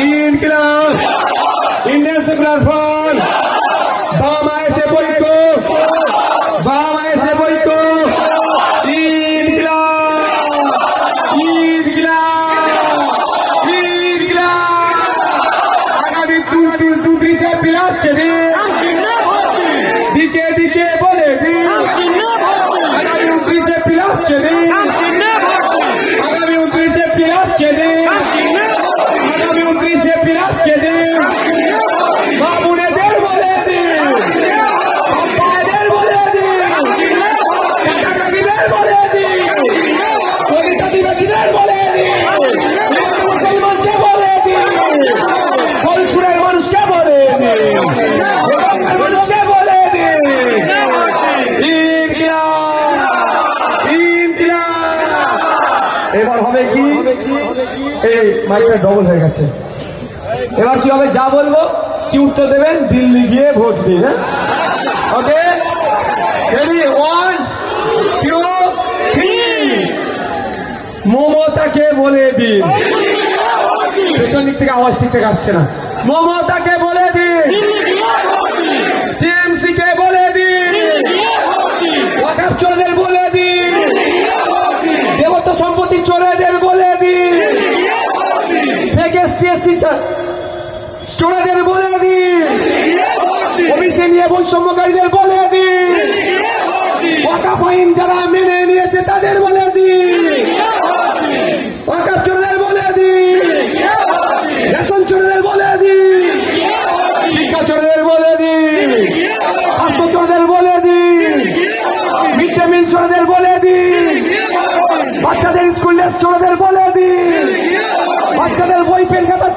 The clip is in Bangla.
ইনকিলাব, ইন্ডিয়ান সেকুলার ফ্রন্ট, বাবা এসে বৈক্য, বাবা এসে বৈক্য, ইনকিলাব, ইনকিলাব, ইনকিলাব। আগামী 29 এপ্রিল আসছে দিকে দিকে বলে দিন, আগামী 29 এপ্রিল আসছে দিন, আগামী 29 এপ্রিল আসছে দিন, আগামী 29 এপ্রিল আসছে দিন। বাবুনেদের বলে দিন, বাপ্পাদের বলে দিন, কাকা কাকিদের বলে দিন, দলিত আদিবাসীদের বলে দিন, মুসলমানকে বলে দিন, ফলসুরের মানুষকে বলে দিন, মানুষকে বলে দিন। এবার হবে কি, এই মাইকটা ডবল হয়ে গেছে, এবার কি হবে যা বলবো কি উত্তর দেবেন, দিল্লি গিয়ে ভোট দিন। ওকে, রেডি, 1 2 3। মমতাকে বলে দিন, পেছন দিক থেকে আওয়াজ ঠিক থেকে আসছে না, মমতাকে বলে দিন, টিএমসি কে বলে দিন, ওয়াকফ চোরদের বলে দিন, দেবত্ব সম্পত্তি চোরদের বলে দিন, এসটিএসসি চোরদের বলে দিন, ওবিসি নিয়ে বৈষম্যকারীদের বলে দিন, ওয়াকফ আইন যারা মেনে নিয়েছে তাদের বলে দিন, ওয়াকফ চোরদের বলে দিন, রেশন চোরদের বলে দিন, শিক্ষা চোরদের বলে দিন, স্বাস্থ্য চোরদের বলে দিন, মিড ডে মিল চোরদের বলে দিন, বাচ্চাদের স্কুল ড্রেস চোরদের বলে দিন, বাচ্চাদের বই পেন খাতা